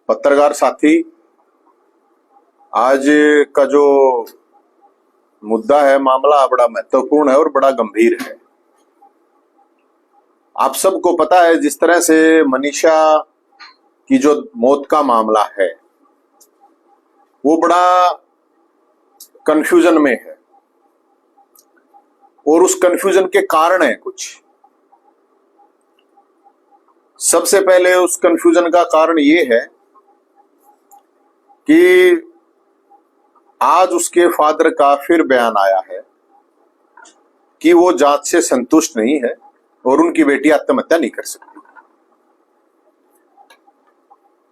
पत्रकार साथी, आज का जो मुद्दा है, मामला बड़ा महत्वपूर्ण है और बड़ा गंभीर है। आप सबको पता है, जिस तरह से मनीषा की जो मौत का मामला है वो बड़ा कंफ्यूजन में है और उस कंफ्यूजन के कारण है कुछ। सबसे पहले उस कंफ्यूजन का कारण ये है कि आज उसके फादर का फिर बयान आया है कि वो जांच से संतुष्ट नहीं है और उनकी बेटी आत्महत्या नहीं कर सकती।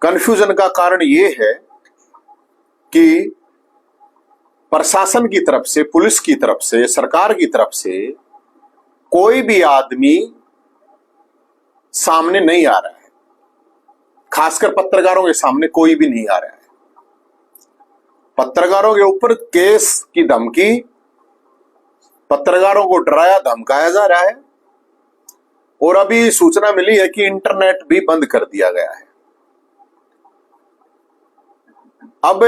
कंफ्यूजन का कारण ये है कि प्रशासन की तरफ से, पुलिस की तरफ से, सरकार की तरफ से कोई भी आदमी सामने नहीं आ रहा है। खासकर पत्रकारों के सामने कोई भी नहीं आ रहा है। पत्रकारों के ऊपर केस की धमकी, पत्रकारों को डराया धमकाया जा रहा है और अभी सूचना मिली है कि इंटरनेट भी बंद कर दिया गया है। अब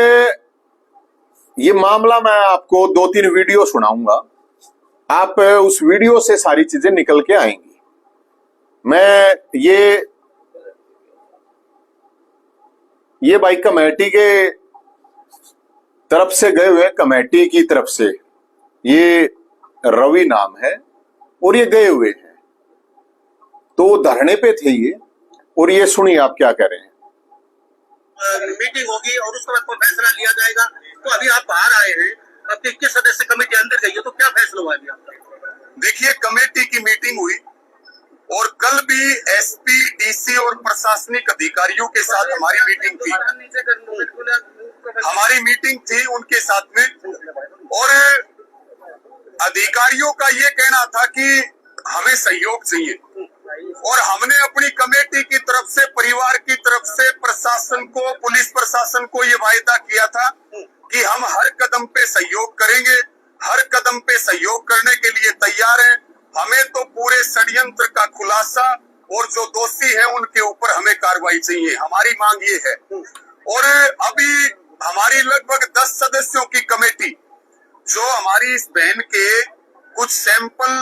ये मामला मैं आपको 2-3 वीडियो सुनाऊंगा, आप उस वीडियो से सारी चीजें निकल के आएंगी। मैं ये भाई कमेटी के तरफ से गए हुए, कमेटी की तरफ से, ये रवि नाम है और ये गए हुए हैं, तो धरने पे थे ये। और ये सुनिए आप क्या कह रहे हैं। मीटिंग होगी और उसके बाद कोई फैसला लिया जाएगा। तो अभी आप बाहर आए हैं, अब 21 सदस्य कमेटी अंदर गई है, तो क्या फैसला हुआ अभी आपका? देखिए, कमेटी की मीटिंग हुई और कल भी एसपी, डीसी और प्रशासनिक अधिकारियों के साथ हमारी मीटिंग थी। उनके साथ में, और अधिकारियों का ये कहना था कि हमें सहयोग चाहिए और हमने अपनी कमेटी की तरफ से, परिवार की तरफ से प्रशासन को, पुलिस प्रशासन को ये वायदा किया था कि हम हर कदम पे सहयोग करेंगे, हर कदम पे सहयोग करने के लिए तैयार हैं। हमें तो पूरे षड्यंत्र का खुलासा और जो दोषी है उनके ऊपर हमें कार्रवाई चाहिए, हमारी मांग ये है। और अभी हमारी लगभग 10 सदस्यों की कमेटी, जो हमारी इस बहन के कुछ सैंपल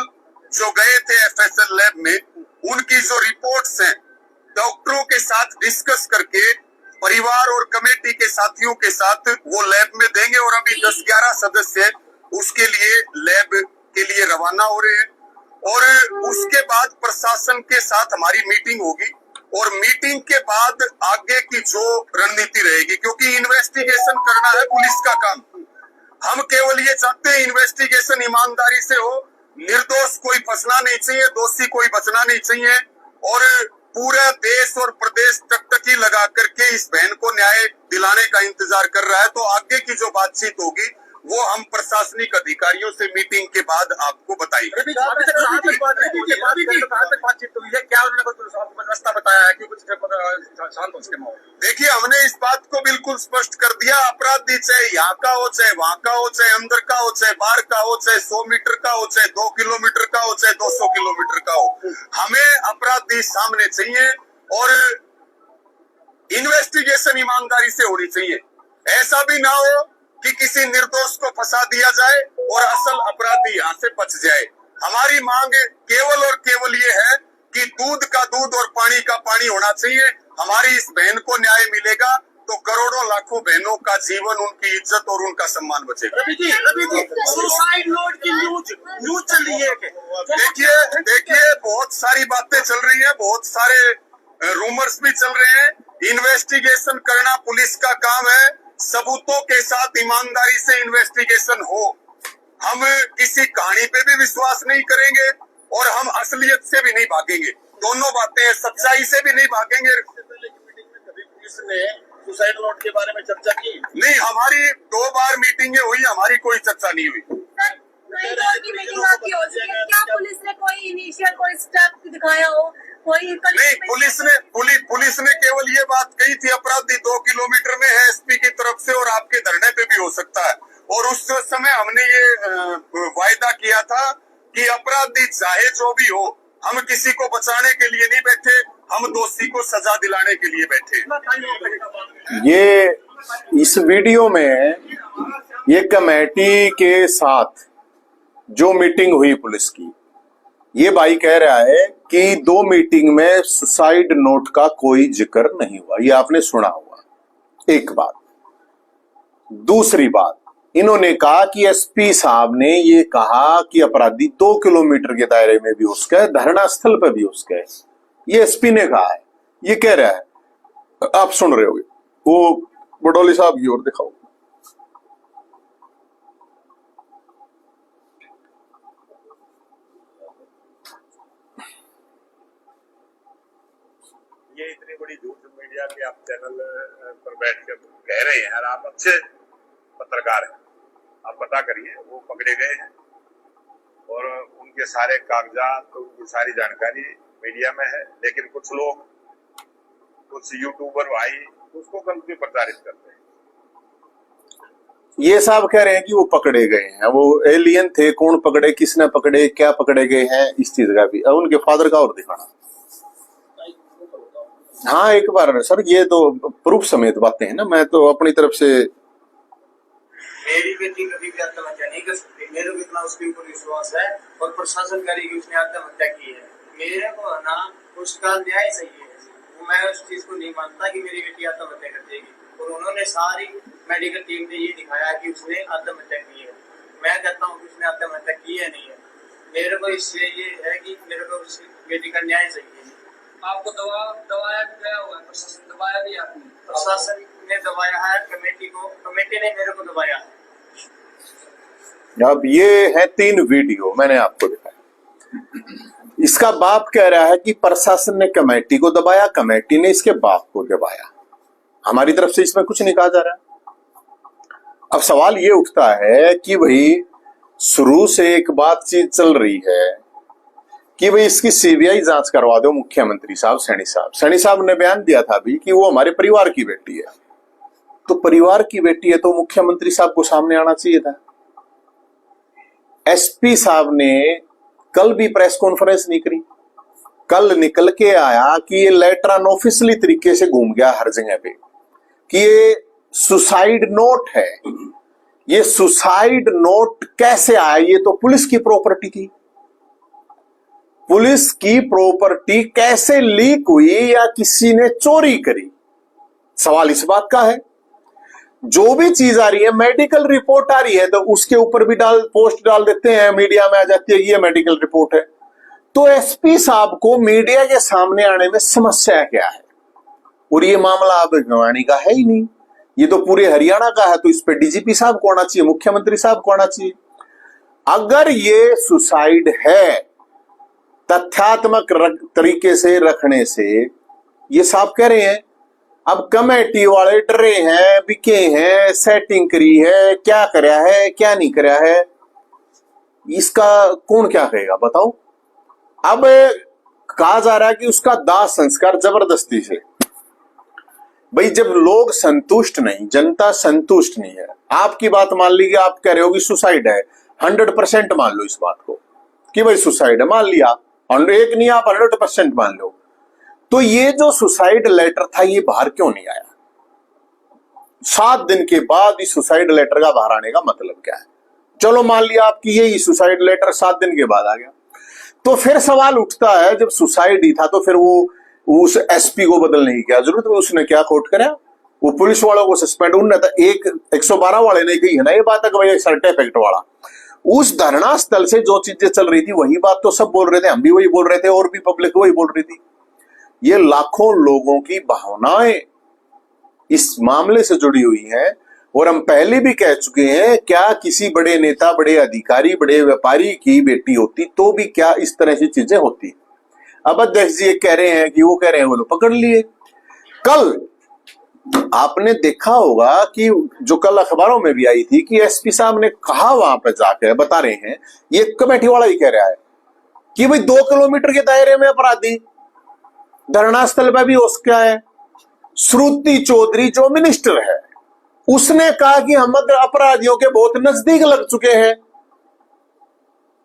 जो गए थे एफएसएल लैब में, उनकी जो रिपोर्ट्स हैं, डॉक्टरों के साथ डिस्कस करके परिवार और कमेटी के साथियों के साथ वो लैब में देंगे। और अभी 10-11 सदस्य उसके लिए लैब के लिए रवाना हो रहे हैं और उसके बाद प्रशासन के साथ हमारी मीटिंग होगी और मीटिंग के बाद आगे की जो रणनीति रहेगी, क्योंकि इन्वेस्टिगेशन करना है पुलिस का काम। हम केवल ये चाहते हैं इन्वेस्टिगेशन ईमानदारी से हो, निर्दोष कोई फंसना नहीं चाहिए, दोषी कोई बचना नहीं चाहिए। और पूरा देश और प्रदेश टकटकी लगा करके इस बहन को न्याय दिलाने का इंतजार कर रहा है। तो आगे की जो बातचीत होगी वो हम प्रशासनिक अधिकारियों से मीटिंग के बाद आपको बताएंगे। देखिए, हमने इस बात को बिल्कुल स्पष्ट कर दिया, अपराधी चाहे यहाँ का हो, चाहे वहाँ का हो, चाहे अंदर का हो, चाहे बाहर का हो, चाहे 100 मीटर का हो, चाहे 2 किलोमीटर का हो, चाहे 200 किलोमीटर का हो, हमें अपराधी सामने चाहिए और इन्वेस्टिगेशन ईमानदारी से होनी चाहिए। ऐसा भी ना हो कि किसी निर्दोष को फंसा दिया जाए और असल अपराधी यहाँ से बच जाए। हमारी मांग केवल और केवल ये है कि दूध का दूध और पानी का पानी होना चाहिए। हमारी इस बहन को न्याय मिलेगा तो करोड़ों लाखों बहनों का जीवन, उनकी इज्जत और उनका सम्मान बचेगा। सुसाइड नोट की न्यूज चल रही है। देखिए बहुत सारी बातें चल रही है, बहुत सारे रूमर्स भी चल रहे हैं। इन्वेस्टिगेशन करना पुलिस का काम है, सबूतों के साथ ईमानदारी से इन्वेस्टिगेशन हो। हम किसी कहानी पे भी विश्वास नहीं करेंगे और हम असलियत से भी नहीं भागेंगे। दोनों बातें हैं, सच्चाई से भी नहीं भागेंगे। पुलिस ने सुसाइड नोट के बारे में चर्चा की नहीं, हमारी 2 बार मीटिंगें हुई, हमारी कोई चर्चा नहीं हुई। क्या पुलिस ने कोई इनिशियल कोई स्टेप दिखाया हो? नहीं, पुलिस ने केवल ये बात कही थी, अपराधी 2 किलोमीटर में है एसपी की तरफ से और आपके धरने पे भी हो सकता है। और उस समय हमने ये वायदा किया था कि अपराधी चाहे जो भी हो, हम किसी को बचाने के लिए नहीं बैठे, हम दोषी को सजा दिलाने के लिए बैठे। ये इस वीडियो में ये कमेटी के साथ जो मीटिंग हुई पुलिस की, ये भाई कह रहा है कि 2 मीटिंग में सुसाइड नोट का कोई जिक्र नहीं हुआ। ये आपने सुना हुआ, एक बात। दूसरी बात, इन्होंने कहा कि एसपी साहब ने ये कहा कि अपराधी 2 किलोमीटर के दायरे में भी उसके, धरना स्थल पर भी उसके, ये एसपी ने कहा है। ये कह रहा है, आप सुन रहे होगे। वो बडोली साहब की ओर दिखाओ। ये इतनी बड़ी झूठ मीडिया के आप चैनल पर बैठकर कह रहे हैं, और आप अच्छे पत्रकार हैं, आप पता करिए वो पकड़े गए हैं और उनके सारे कागजात, उनकी सारी जानकारी मीडिया में है। लेकिन कुछ लोग, कुछ यूट्यूबर भाई उसको गलत भी प्रचारित करते हैं। ये साहब कह रहे हैं कि वो पकड़े गए हैं, वो एलियन थे, कौन पकड़े, किसने पकड़े, क्या पकड़े गए हैं, इस चीज का भी। उनके फादर का और दिखाना। हाँ एक बार सर, ये तो प्रूफ समेत बातें हैं ना, मैं तो अपनी तरफ से। मेरी बेटी कभी भी आत्महत्या नहीं कर सकती, मेरे को इतना उसके ऊपर विश्वास है और प्रशासन करेगी उसने आत्महत्या की है। मेरे को ना उसका न्याय सही है, मैं उस चीज को नहीं मानता कि मेरी बेटी आत्महत्या कर देगी। और उन्होंने सारी मेडिकल टीम ने ये दिखाया कि उसने आत्महत्या की है। मैं कहता हूँ कि उसने आत्महत्या की है नहीं है। मेरे को इससे ये है कि मेरे को उस बेटी का न्याय चाहिए। आपको दबाया भी गया हुआ है, प्रशासन दबाया भी आपने? प्रशासन ने दबाया है, कमेटी ने मेरे को दबाया है। अब ये है 3 वीडियो मैंने आपको दिखाया। इसका बाप कह रहा है कि प्रशासन ने कमेटी को दबाया, कमेटी ने इसके बाप को दबाया। हमारी तरफ से इसमें कुछ नहीं कहा जा रहा। अब सवाल ये उठता है कि भाई शुरू से एक बातचीत चल रही है कि भाई इसकी सीबीआई जांच करवा दो। मुख्यमंत्री साहब, सैनी साहब ने बयान दिया था अभी कि वो हमारे परिवार की बेटी है। तो परिवार की बेटी है तो मुख्यमंत्री साहब को सामने आना चाहिए था। एसपी साहब ने कल भी प्रेस कॉन्फ्रेंस नहीं करी। कल निकल के आया कि ये लेटर अनऑफिशियली तरीके से घूम गया हर जगह पे कि ये सुसाइड नोट है। ये सुसाइड नोट कैसे आया? ये तो पुलिस की प्रॉपर्टी थी। पुलिस की प्रॉपर्टी कैसे लीक हुई या किसी ने चोरी करी? सवाल इस बात का है। जो भी चीज आ रही है, मेडिकल रिपोर्ट आ रही है तो उसके ऊपर भी पोस्ट डाल देते हैं, मीडिया में आ जाती है ये मेडिकल रिपोर्ट है। तो एसपी साहब को मीडिया के सामने आने में समस्या क्या है? और ये मामला अब भिवानी का है ही नहीं, ये तो पूरे हरियाणा का है। तो इस पे डीजीपी साहब को आना चाहिए, मुख्यमंत्री साहब को आना चाहिए। अगर ये सुसाइड है तथ्यात्मक तरीके से रखने से, ये साहब कह रहे हैं अब कमेटी वाले डरे हैं, बिके हैं, सेटिंग करी है, क्या करया है क्या नहीं करया है, इसका कौन क्या कहेगा बताओ। अब कहा जा रहा है कि उसका दाह संस्कार जबरदस्ती से। भाई जब लोग संतुष्ट नहीं, जनता संतुष्ट नहीं है, आपकी बात मान लीजिए, आप कह रहे हो कि सुसाइड है, 100% मान लो इस बात को कि भाई सुसाइड है, मान लिया, एक नहीं आप 100% मान लो। तो ये जो सुसाइड लेटर था ये बाहर क्यों नहीं आया? 7 दिन के बाद इस सुसाइड लेटर का बाहर आने का मतलब क्या है? चलो मान लिया आपकी ये सुसाइड लेटर 7 दिन के बाद आ गया, तो फिर सवाल उठता है जब सुसाइड ही था तो फिर वो उस एसपी को बदलने की क्या जरूरत है? उसने क्या खोट करा? वो पुलिस वालों को सस्पेंड, उन्होंने था 112 वाले ने कही है ना ये बात है कि भाई सर्टिफिकेट वाला। उस धरना स्थल से जो चीजें चल रही थी वही बात तो सब बोल रहे थे, हम भी वही बोल रहे थे और भी पब्लिक वही बोल रही थी। ये लाखों लोगों की भावनाएं इस मामले से जुड़ी हुई हैं। और हम पहले भी कह चुके हैं, क्या किसी बड़े नेता, बड़े अधिकारी, बड़े व्यापारी की बेटी होती तो भी क्या इस तरह की चीजें होती? अब अध्यक्ष जी कह रहे हैं कि वो कह रहे हैं वो तो पकड़ लिए। कल आपने देखा होगा कि जो कल अखबारों में भी आई थी कि एसपी साहब ने कहा, वहां पर जाकर बता रहे हैं, ये कमेटी वाला ही कह रहा है कि भाई 2 किलोमीटर के दायरे में अपराधी, धरना स्थल पर भी उसका है। श्रुति चौधरी जो मिनिस्टर है उसने कहा कि हम अपराधियों के बहुत नजदीक लग चुके हैं।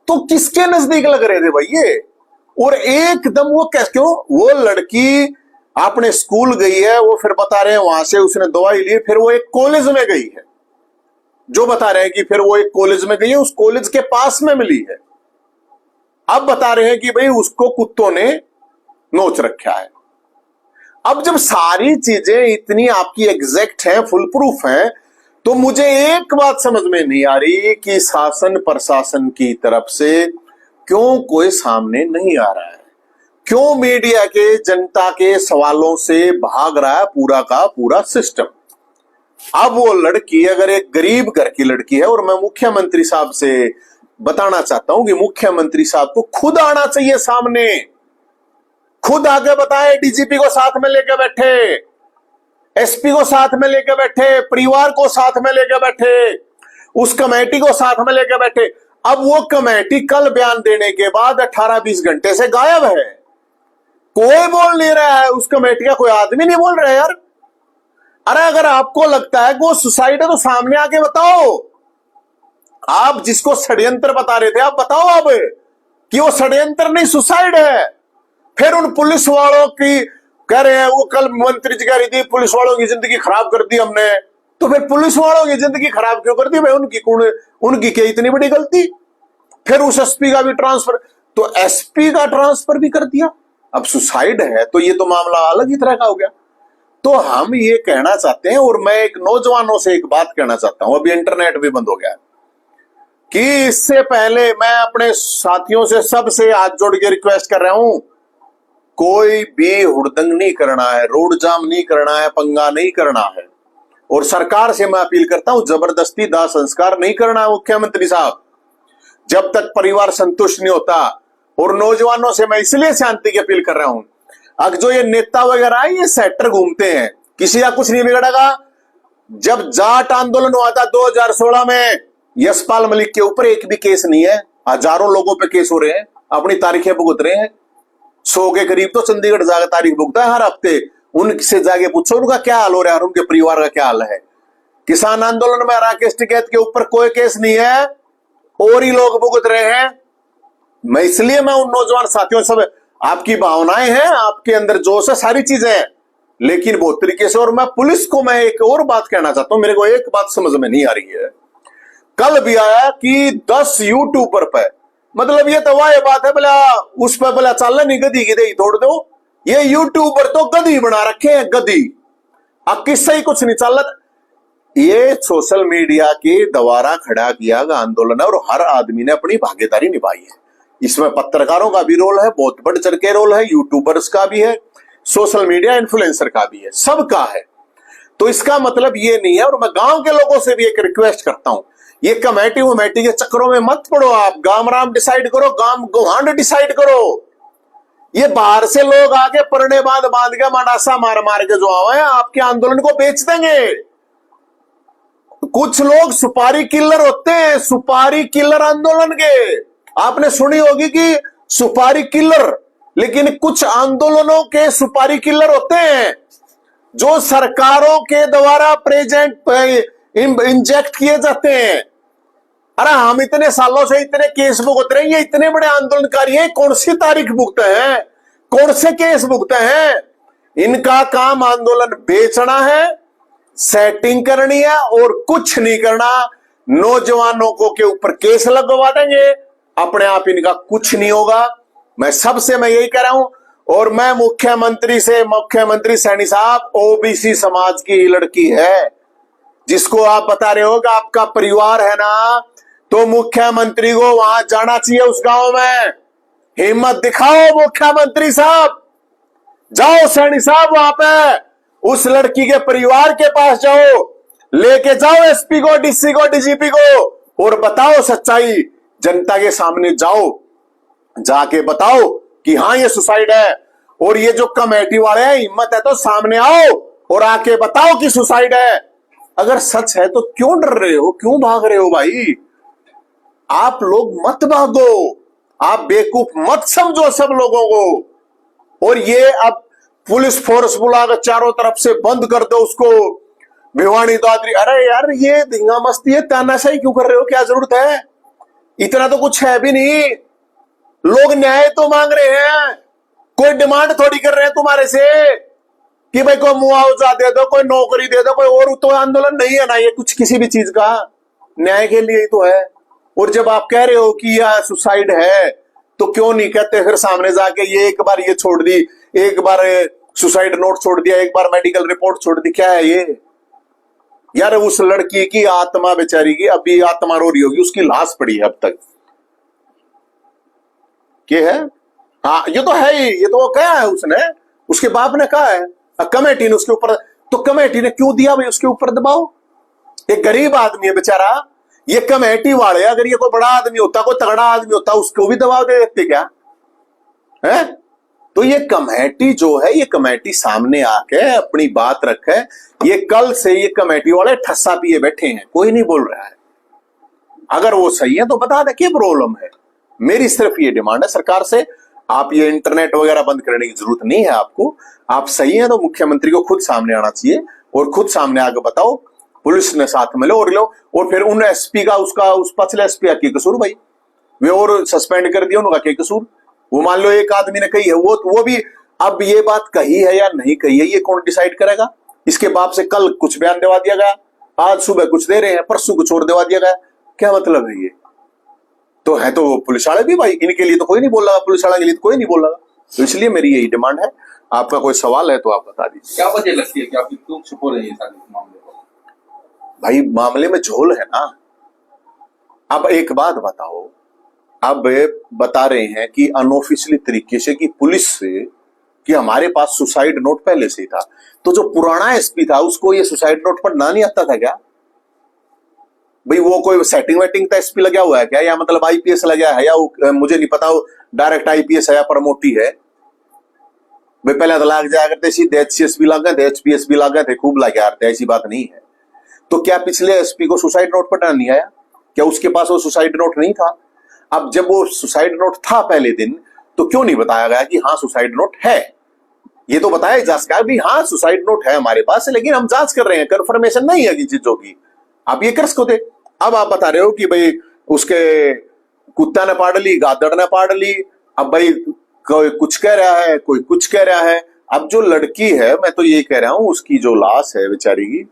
तो किसके नजदीक लग रहे थे भाई ये? और एकदम वो क्यों? वो लड़की आपने स्कूल गई है, वो फिर बता रहे हैं वहां से उसने दवाई ली, फिर वो एक कॉलेज में गई है, जो बता रहे हैं कि फिर वो एक कॉलेज में गई है, उस कॉलेज के पास में मिली है। अब बता रहे हैं कि भाई उसको कुत्तों ने नोच रखा है। अब जब सारी चीजें इतनी आपकी एग्जैक्ट हैं, फुल प्रूफ हैं, तो मुझे एक बात समझ में नहीं आ रही कि शासन प्रशासन की तरफ से क्यों कोई सामने नहीं आ रहा है, क्यों मीडिया के जनता के सवालों से भाग रहा है पूरा का पूरा सिस्टम। अब वो लड़की अगर एक गरीब घर की लड़की है, और मैं मुख्यमंत्री साहब से बताना चाहता हूं कि मुख्यमंत्री साहब को खुद आना चाहिए सामने, खुद आगे बताए, डीजीपी को साथ में लेकर बैठे, एसपी को साथ में लेकर बैठे, परिवार को साथ में लेकर बैठे, उस कमेटी को साथ में लेकर बैठे। अब वो कमेटी कल बयान देने के बाद 18-20 घंटे से गायब है, कोई बोल नहीं रहा है, उस कमेटी का कोई आदमी नहीं बोल रहा है यार। अरे अगर आपको लगता है कि वो सुसाइड है तो सामने आके बताओ। आप जिसको षड्यंत्र बता रहे थे, आप बताओ अब कि वो षड्यंत्र नहीं, सुसाइड है। फिर उन पुलिस वालों की कह रहे हैं, वो कल मंत्री जी कह रही थी पुलिस वालों की जिंदगी खराब कर दी हमने, तो फिर पुलिस वालों की जिंदगी खराब क्यों कर दी भाई? उनकी क्या इतनी बड़ी गलती? फिर उस एसपी का भी ट्रांसफर, तो एसपी का ट्रांसफर भी कर दिया। अब सुसाइड है तो ये तो मामला अलग ही तरह का हो गया। तो हम ये कहना चाहते हैं, और मैं एक नौजवानों से एक बात कहना चाहता हूं, अभी इंटरनेट भी बंद हो गया, कि इससे पहले मैं अपने साथियों से सबसे हाथ जोड़ के रिक्वेस्ट कर रहा हूं, कोई भी हुड़दंग नहीं करना है, रोड जाम नहीं करना है, पंगा नहीं करना है। और सरकार से मैं अपील करता हूं, जबरदस्ती दाह संस्कार नहीं करना है मुख्यमंत्री साहब, जब तक परिवार संतुष्ट नहीं होता। और नौजवानों से मैं इसलिए शांति की अपील कर रहा हूं, अगर जो ये नेता वगैरह है, ये सेक्टर घूमते हैं, किसी का कुछ नहीं बिगड़ेगा। जब जाट आंदोलन हुआ था 2016 में, यशपाल मलिक के ऊपर एक भी केस नहीं है, हजारों लोगों पे केस हो रहे हैं, अपनी तारीखें भुगत रहे हैं। 100 के करीब तो चंडीगढ़ जाकर तारीख भुगता है हर हफ्ते। उनसे जाके पूछो उनका क्या हाल हो रहा है और उनके परिवार का क्या हाल है। किसान आंदोलन में राकेश टिकैत के ऊपर कोई केस नहीं है, और ही लोग भुगत रहे हैं। मैं इसलिए मैं उन नौजवान साथियों सब, आपकी भावनाएं हैं, आपके अंदर जोश है, सारी चीजें हैं, लेकिन बहुत तरीके से। और मैं पुलिस को मैं एक और बात कहना चाहता हूं, मेरे को एक बात समझ में नहीं आ रही है। कल भी आया कि 10 यूट्यूबर पे, मतलब ये तो वाह बात है, बोला उस पर बोला चल नहीं, गधी की दही तोड़ दो। ये यूट्यूबर तो गधी बना रखे हैं, गधी। अब किससे ही कुछ नहीं चल रहा। ये सोशल मीडिया के द्वारा खड़ा किया गया आंदोलन है, और हर आदमी ने अपनी भागीदारी निभाई है। इसमें पत्रकारों का भी रोल है, बहुत बढ़ चढ़ के रोल है, यूट्यूबर्स का भी है, सोशल मीडिया इन्फ्लुएंसर का भी है, सबका है। तो इसका मतलब ये नहीं है। और मैं गांव के लोगों से भी एक रिक्वेस्ट करता हूं, ये कमेटी वमेटी के चक्करों में मत पड़ो। आप गांव राम डिसाइड करो, गांव गोहांड डिसाइड करो। ये बाहर से लोग आके परने बांध बांध के मनासा मार मार के जो आए हैं, आपके आंदोलन को बेच देंगे। कुछ लोग सुपारी किलर होते हैं, सुपारी किलर आंदोलन के, आपने सुनी होगी कि सुपारी किलर, लेकिन कुछ आंदोलनों के सुपारी किलर होते हैं जो सरकारों के द्वारा प्रेजेंट इंजेक्ट किए जाते हैं। अरे हम इतने सालों से इतने केस भुगत रहे हैं, ये इतने बड़े आंदोलनकारी हैं, कौन सी तारीख भुगते हैं, कौन से केस भुगते हैं? इनका काम आंदोलन बेचना है, सेटिंग करनी है, और कुछ नहीं करना। नौजवानों को के ऊपर केस लगवा देंगे, अपने आप इनका कुछ नहीं होगा। मैं सबसे मैं यही कह रहा हूं। और मैं मुख्यमंत्री से, मुख्यमंत्री सैनी साहब ओबीसी समाज की लड़की है, जिसको आप बता रहे हो कि आपका परिवार है ना, तो मुख्यमंत्री को वहां जाना चाहिए, उस गांव में हिम्मत दिखाओ। मुख्यमंत्री साहब जाओ, सैनी साहब वहां पे उस लड़की के परिवार के पास जाओ, लेके जाओ एसपी को, डीसी को, डीजीपी को, और बताओ सच्चाई, जनता के सामने जाओ, जाके बताओ कि हाँ ये सुसाइड है। और ये जो कमेटी वाले हैं, हिम्मत है तो सामने आओ और आके बताओ कि सुसाइड है। अगर सच है तो क्यों डर रहे हो, क्यों भाग रहे हो भाई? आप लोग मत भागो, आप बेवकूफ मत समझो सब लोगों को। और ये अब पुलिस फोर्स बुलाकर चारों तरफ से बंद कर दो उसको, भिवानी दादरी। अरे यार ये धींगा मस्ती है, तानाशाही क्यों कर रहे हो? क्या जरूरत है? इतना तो कुछ है भी नहीं। लोग न्याय तो मांग रहे हैं, कोई डिमांड थोड़ी कर रहे हैं तुम्हारे से। कि भाई कोई मुआवजा दे दो, कोई नौकरी दे दो, कोई और तो आंदोलन नहीं है ना ये कुछ किसी भी चीज का, न्याय के लिए ही तो है। और जब आप कह रहे हो कि यह सुसाइड है तो क्यों नहीं कहते फिर सामने जाके ये एक बार ये छोड़ दी, एक बार सुसाइड नोट छोड़ दिया, एक बार मेडिकल रिपोर्ट छोड़ दी, क्या है ये यार? उस लड़की की आत्मा बेचारी की अभी आत्मा रो रही होगी, उसकी लाश पड़ी है अब तक, क्या है? हाँ ये तो है ही, ये तो वो कहा है उसने, उसके बाप ने कहा है, कमेटी ने उसके ऊपर, तो कमेटी ने क्यों दिया भाई उसके ऊपर दबाव? एक गरीब आदमी है बेचारा, ये कमेटी वाले, अगर ये कोई बड़ा आदमी होता, कोई तगड़ा आदमी होता, उसको भी दबाव दे देते क्या है? तो ये कमेटी जो है, ये कमेटी सामने आके अपनी बात रखे। ये कल से ये कमेटी वाले ठस्सा पिए बैठे हैं, कोई नहीं बोल रहा है। अगर वो सही है तो बता दे क्या प्रॉब्लम है। मेरी सिर्फ ये डिमांड है सरकार से, आप ये इंटरनेट वगैरह बंद करने की जरूरत नहीं है आपको। आप सही है तो मुख्यमंत्री को खुद सामने आना चाहिए और खुद सामने आके बताओ, पुलिस ने साथ में लो और फिर उन एसपी का उसका उस पछले एसपी का क्या कसूर भाई? वे और सस्पेंड कर दिया, उनका क्या कसूर? वो मान लो एक आदमी ने कही है, वो भी अब ये बात कही है या नहीं कही है ये कौन डिसाइड करेगा? इसके बाप से कल कुछ बयान दिवा दिया गया, आज सुबह कुछ दे रहे हैं, परसों कुछ और दिवा दिया गया, क्या मतलब है ये? तो है तो पुलिस वाले भी भाई, इनके लिए तो कोई नहीं बोल रहा, पुलिस वाले के लिए तो कोई नहीं बोल रहा। तो इसलिए मेरी यही डिमांड है। आपका कोई सवाल है तो आप बता दीजिए। क्या वजह लगती है कि आप क्यों छुपो रहे हैं सारे मामले को? भाई मामले में झोल है ना। अब एक बात बताओ, अब बता रहे हैं कि अनऑफिशियली तरीके से कि पुलिस से कि हमारे पास सुसाइड नोट पहले से ही था, तो जो पुराना एसपी था उसको ये सुसाइड नोट पढ़ना नहीं आता था क्या भाई? वो कोई सेटिंग वेटिंग का एसपी लगा हुआ है क्या, या मतलब आईपीएस लगा है, या मुझे नहीं पता वो डायरेक्ट आईपीएस है या प्रमोटी है भाई? पहले तो लाग जाया करते सीधे एचसीएस भी लग गए थे, एचपीएस भी लग गए थे, खूब लगे आते, ऐसी बात नहीं है। तो क्या पिछले एसपी को सुसाइड नोट पढ़ना नहीं आया? क्या उसके पास वो सुसाइड नोट नहीं था? अब जब वो सुसाइड नोट था पहले दिन, तो क्यों नहीं बताया गया कि हाँ सुसाइड नोट है? ये तो बताया जा सकता है भी हाँ सुसाइड नोट है हमारे पास, लेकिन हम जांच कर रहे हैं, कंफर्मेशन नहीं है कि चीजों की। आप ये कर सकते। अब आप बता रहे हो कि भाई उसके कुत्ता ने पाड़ ली, गादड़ ने पाड़ ली, अब भाई कोई कुछ कह रहा है, कोई कुछ कह रहा है। अब जो लड़की है, मैं तो ये कह रहा हूं, उसकी जो लाश है बेचारी की,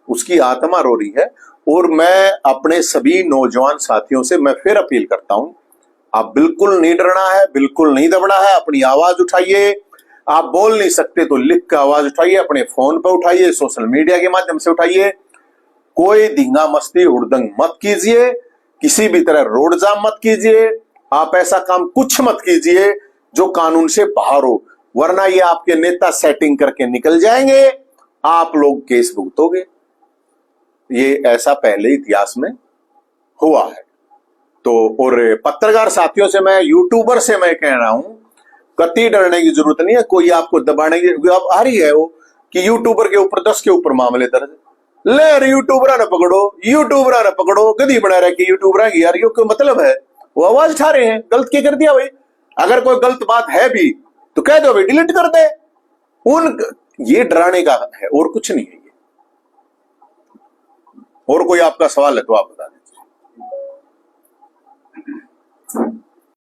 उसकी आत्मा रो रही है। और मैं अपने सभी नौजवान साथियों से मैं फिर अपील करता हूं, आप बिल्कुल नहीं डरना है, बिल्कुल नहीं दबना है, अपनी आवाज उठाइए। आप बोल नहीं सकते तो लिख कर आवाज उठाइए, अपने फोन पे उठाइए, सोशल मीडिया के माध्यम से उठाइए। कोई धींगा मस्ती हुड़दंग मत कीजिए, किसी भी तरह रोड जाम मत कीजिए, आप ऐसा काम कुछ मत कीजिए जो कानून से बाहर हो, वरना ये आपके नेता सेटिंग करके निकल जाएंगे, आप लोग केस भुगतोगे। ये ऐसा पहले इतिहास में हुआ है। तो और पत्रकार साथियों से मैं, यूट्यूबर से मैं कह रहा हूं, कतई डरने की जरूरत नहीं है। कोई आपको दबाने की अब आ रही है वो कि यूट्यूबर के ऊपर 10 के ऊपर मामले दर्ज, ले अरे यूट्यूबर ना पकड़ो, यूट्यूबर ना पकड़ो, गधी बना रहे कि यूट्यूबर की यार, ये कोई मतलब है? वो आवाज उठा रहे हैं, गलत क्या कर दिया भाई? अगर कोई गलत बात है भी तो कह दो भाई, डिलीट कर दे। ये डराने का है और कुछ नहीं है ये। और कोई आपका सवाल है तो आप बता दें।